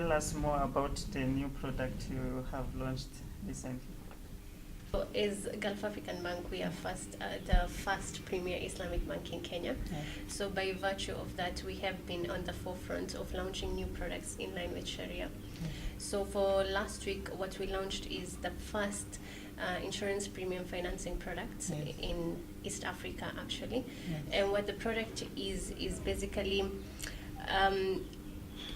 tell us more about the new product you have launched recently? So as Gulf African Bank, we are the first premier Islamic bank in Kenya. Yeah. So by virtue of that, we have been on the forefront of launching new products in line with Sharia. So for last week, what we launched is the first insurance premium financing product in East Africa, actually. And what the product is basically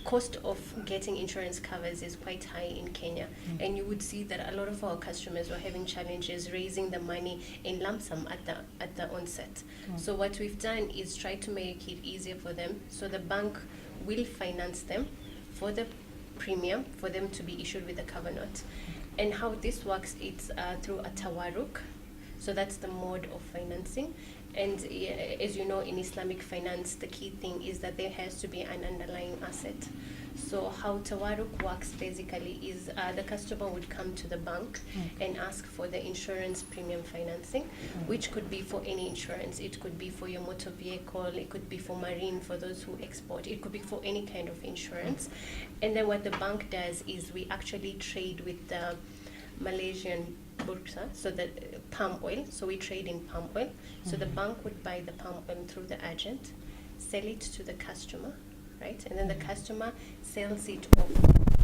cost of getting insurance covers is quite high in Kenya, and you would see that a lot of our customers were having challenges raising the money in lump sum at the onset. So what we've done is try to make it easier for them. So the bank will finance them for the premium for them to be issued with a cover note. And how this works, it's through a tawaruk. So that's the mode of financing. And as you know, in Islamic finance, the key thing is that there has to be an underlying asset. So how tawaruk works basically is the customer would come to the bank and ask for the insurance premium financing, which could be for any insurance. It could be for your motor vehicle, it could be for marine, for those who export, it could be for any kind of insurance. And then what the bank does is we actually trade with the Malaysian bursa, so that palm oil. So we trade in palm oil. So the bank would buy the palm oil through the agent, sell it to the customer, right? And then the customer sells it off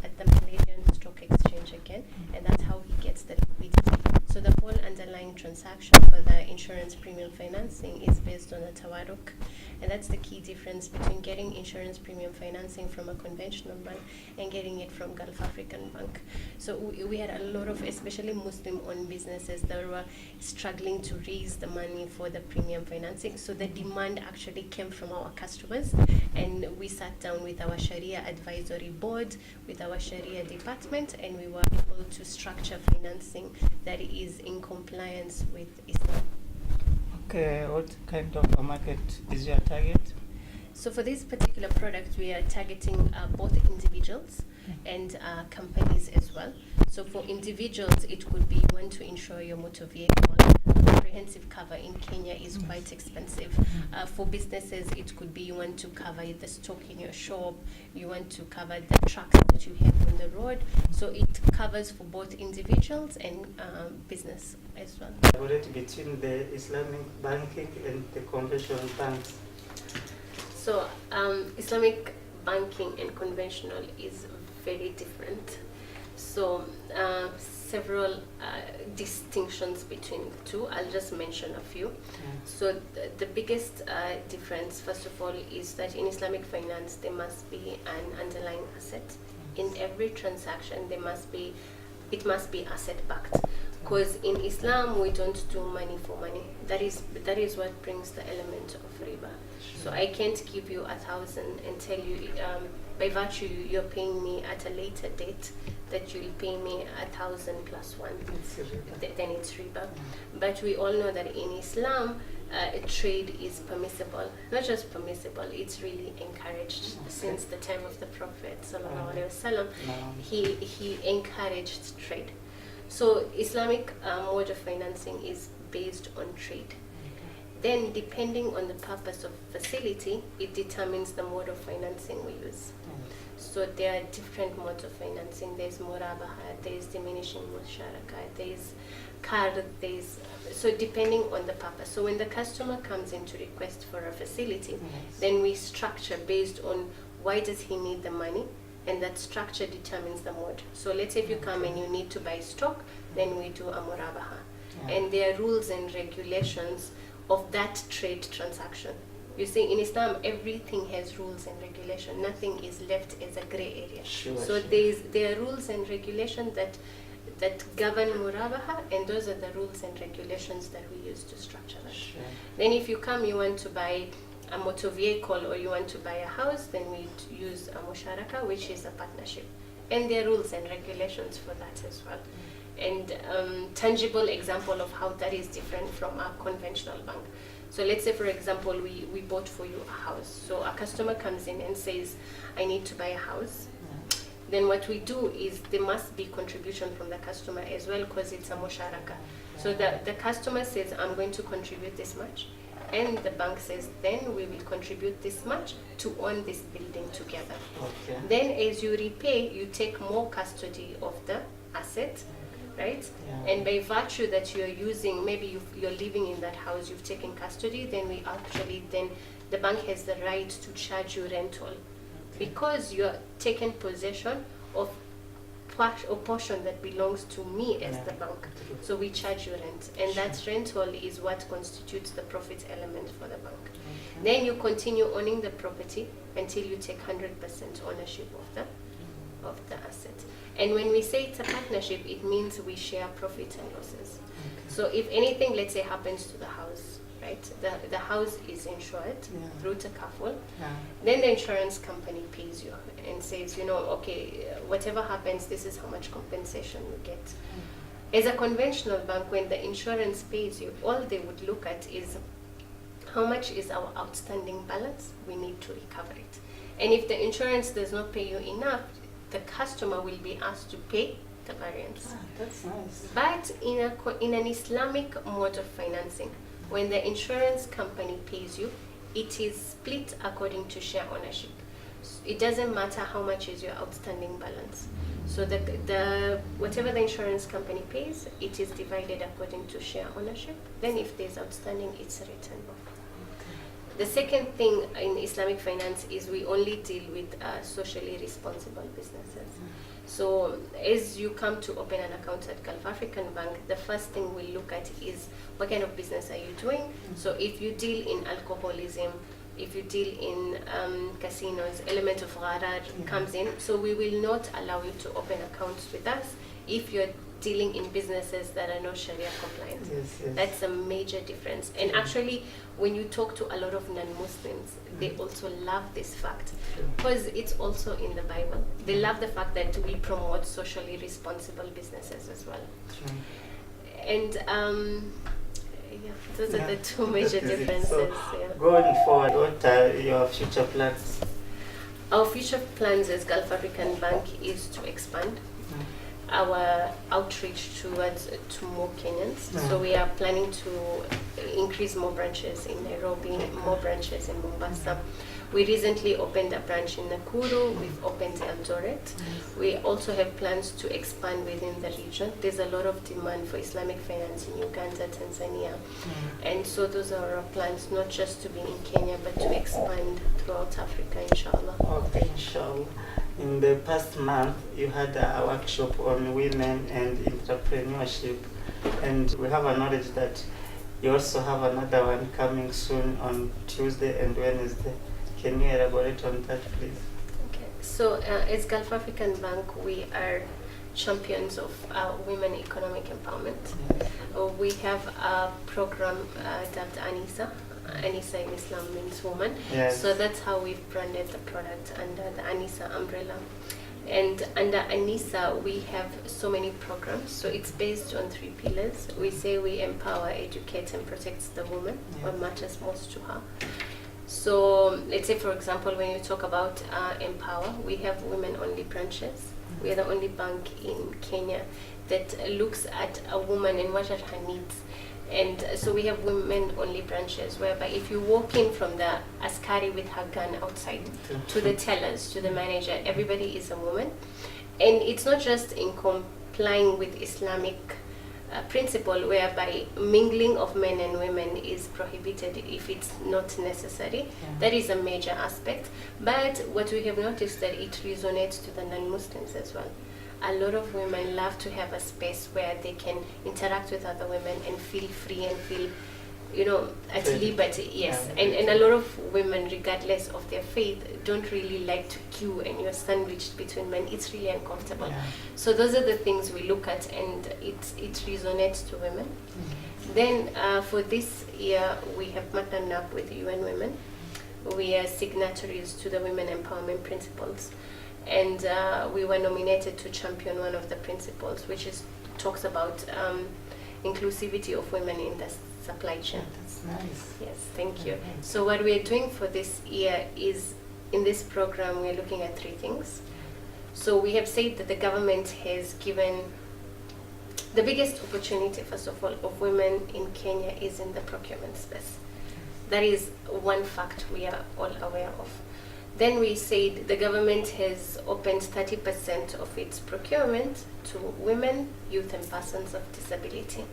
at the Malaysian stock exchange again, and that's how he gets the liquidity. So the whole underlying transaction for the insurance premium financing is based on a tawaruk. And that's the key difference between getting insurance premium financing from a conventional bank and getting it from Gulf African Bank. So we had a lot of, especially Muslim-owned businesses that were struggling to raise the money for the premium financing. So the demand actually came from our customers, and we sat down with our Sharia advisory board, with our Sharia department, and we were able to structure financing that is in compliance with Islam. Okay, what kind of a market is your target? So for this particular product, we are targeting both individuals and companies as well. So for individuals, it could be you want to insure your motor vehicle. Comprehensive cover in Kenya is quite expensive. For businesses, it could be you want to cover the stock in your shop, you want to cover the trucks that you have on the road. So it covers for both individuals and business as well. Collaborate between the Islamic banking and the conventional banks. So Islamic banking and conventional is very different. So several distinctions between the two. I'll just mention a few. So the biggest difference, first of all, is that in Islamic finance there must be an underlying asset. In every transaction it must be asset backed. Because in Islam we don't do money for money. That is what brings the element of riba. So I can't give you 1,000 and tell you by virtue you're paying me at a later date that you'll pay me 1,000 plus 1. Then it's riba. But we all know that in Islam trade is permissible. Not just permissible, it's really encouraged. Since the time of the Prophet sallallahu alaihi wasallam, he encouraged trade. So Islamic mode of financing is based on trade. Then depending on the purpose of facility, it determines the mode of financing we use. So there are different modes of financing. There's murabaha, there's diminishing musharaka, there's card, so depending on the purpose. So when the customer comes in to request for a facility, then we structure based on why does he need the money, and that structure determines the mode. So let's say if you come and you need to buy stock, then we do a murabaha. And there are rules and regulations of that trade transaction. You see, in Islam, everything has rules and regulation. Nothing is left as a gray area. So there are rules and regulations that govern murabaha, and those are the rules and regulations that we use to structure that. Then if you come, you want to buy a motor vehicle or you want to buy a house, then we use a musharaka, which is a partnership. And there are rules and regulations for that as well. And tangible example of how that is different from a conventional bank. So let's say, for example, we bought for you a house. So a customer comes in and says, I need to buy a house. Then what we do is there must be contribution from the customer as well, because it's a musharaka. So the customer says, I'm going to contribute this much. and the bank says, then we will contribute this much to own this building together. Okay. Then as you repay, you take more custody of the asset, right? Yeah. And by virtue that you're using, maybe you're living in that house, you've taken custody, then the bank has the right to charge you rental. Because you're taking possession of a portion that belongs to me as the bank. So we charge you rent. And that rental is what constitutes the profit element for the bank. Then you continue owning the property until you take 100% ownership of the asset. And when we say it's a partnership, it means we share profits and losses. So if anything, let's say, happens to the house, right? The house is insured through Takaful. Then the insurance company pays you and says, okay, whatever happens, this is how much compensation you get. As a conventional bank, when the insurance pays you, all they would look at is how much is our outstanding balance, we need to recover it. And if the insurance does not pay you enough, the customer will be asked to pay the variance. That's nice. But in an Islamic mode of financing, when the insurance company pays you, it is split according to share ownership. It doesn't matter how much is your outstanding balance. So whatever the insurance company pays, it is divided according to share ownership. Then if there's outstanding, it's written off. The second thing in Islamic finance is we only deal with socially responsible businesses. So as you come to open an account at Gulf African Bank, the first thing we look at is what kind of business are you doing? So if you deal in alcoholism, if you deal in casinos, element of gharar comes in. So we will not allow you to open accounts with us if you're dealing in businesses that are not Sharia compliant. That's a major difference. And actually, when you talk to a lot of non-Muslims, they also love this fact because it's also in the Bible. They love the fact that we promote socially responsible businesses as well. And those are the two major differences. So, going forward, what are your future plans? Our future plans as Gulf African Bank is to expand our outreach to more Kenyans. So we are planning to increase more branches in Nairobi, more branches in Mombasa. We recently opened a branch in Nakuru. We've opened Eldoret. We also have plans to expand within the region. There's a lot of demand for Islamic finance in Uganda, Tanzania. And so those are our plans, not just to be in Kenya, but to expand throughout Africa, inshallah. Okay, inshallah. In the past month, you had a workshop on women and entrepreneurship, and we have a knowledge that you also have another one coming soon on Tuesday and Wednesday. Can you elaborate on that, please? Okay. So as Gulf African Bank, we are champions of women economic empowerment. We have a program dubbed Anisa. Anisa in Islam means woman. So that's how we've branded the product under the Anisa umbrella. And under Anisa, we have so many programs. So it's based on 3 pillars. We say we empower, educate, and protect the woman, what matters most to her. So let's say, for example, when you talk about Empower, we have women-only branches. We are the only bank in Kenya that looks at a woman and what are her needs. And so we have women-only branches whereby if you walk in from the askari with her gun outside to the tellers, to the manager, everybody is a woman. And it's not just in complying with Islamic principle whereby mingling of men and women is prohibited if it's not necessary. That is a major aspect. But what we have noticed that it resonates to the non-Muslims as well. A lot of women love to have a space where they can interact with other women and feel free and feel, at liberty. And a lot of women, regardless of their faith, don't really like to queue and you're sandwiched between men. It's really uncomfortable. So those are the things we look at, and it resonates to women. Then for this year, we have partnered up with UN Women. We are signatories to the Women Empowerment Principles. And we were nominated to champion one of the principles, which talks about inclusivity of women in the supply chain. That's nice. Yes, thank you. So what we're doing for this year is, in this program, we're looking at 3 things. So we have said that the government has given the biggest opportunity, first of all, of women in Kenya is in the procurement space. that is one fact we are all aware of. Then we said the government has opened 30% of its procurement to women, youth, and persons of disability.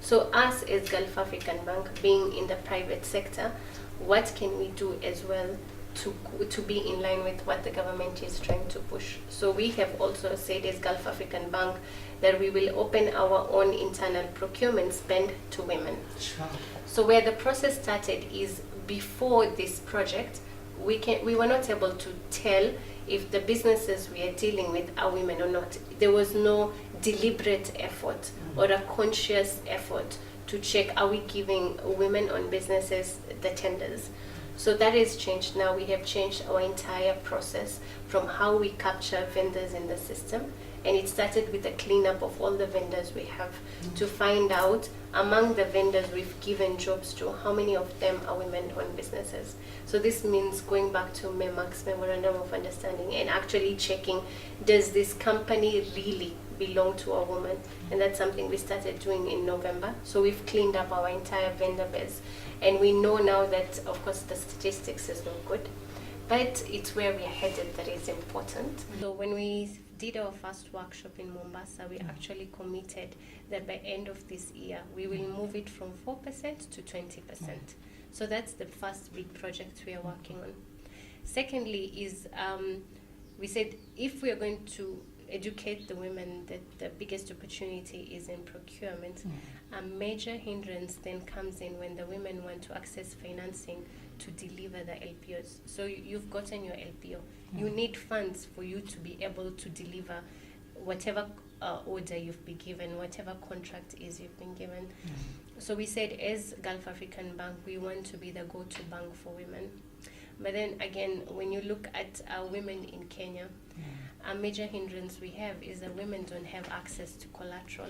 So us as Gulf African Bank, being in the private sector, what can we do as well to be in line with what the government is trying to push? So we have also said as Gulf African Bank that we will open our own internal procurement spend to women. Sure. So where the process started is before this project, we were not able to tell if the businesses we are dealing with are women or not. There was no deliberate effort or a conscious effort to check, are we giving women-owned businesses the tenders? So that has changed now. We have changed our entire process from how we capture vendors in the system, and it started with a cleanup of all the vendors we have to find out among the vendors we've given jobs to, how many of them are women-owned businesses. So this means going back to MEMAC's Memorandum of Understanding and actually checking, does this company really belong to a woman? And that's something we started doing in November. So we've cleaned up our entire vendor base. And we know now that, of course, the statistics is not good, but it's where we are headed that is important. So when we did our first workshop in Mombasa, we actually committed that by end of this year, we will move it from 4% to 20%. So that's the first big project we are working on. Secondly is, we said if we are going to educate the women that the biggest opportunity is in procurement, a major hindrance then comes in when the women want to access financing to deliver the LPOs. So you've gotten your LPO. You need funds for you to be able to deliver whatever order you've been given, whatever contract is you've been given. So we said as Gulf African Bank, we want to be the go-to bank for women. But then again, when you look at women in Kenya, a major hindrance we have is that women don't have access to collateral.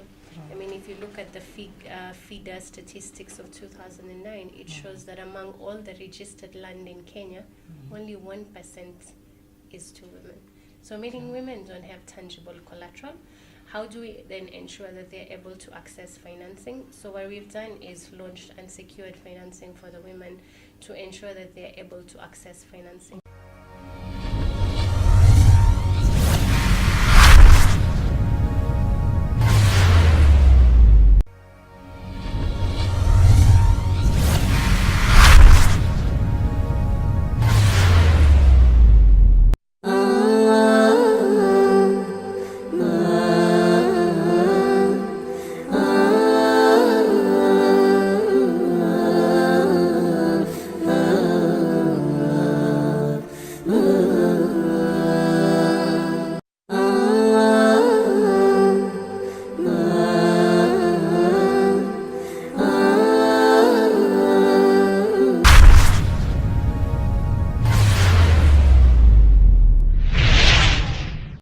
I mean, if you look at the FIDA statistics of 2009, it shows that among all the registered land in Kenya, only 1% is to women. So meaning women don't have tangible collateral. How do we then ensure that they're able to access financing? So what we've done is launched unsecured financing for the women to ensure that they're able to access financing.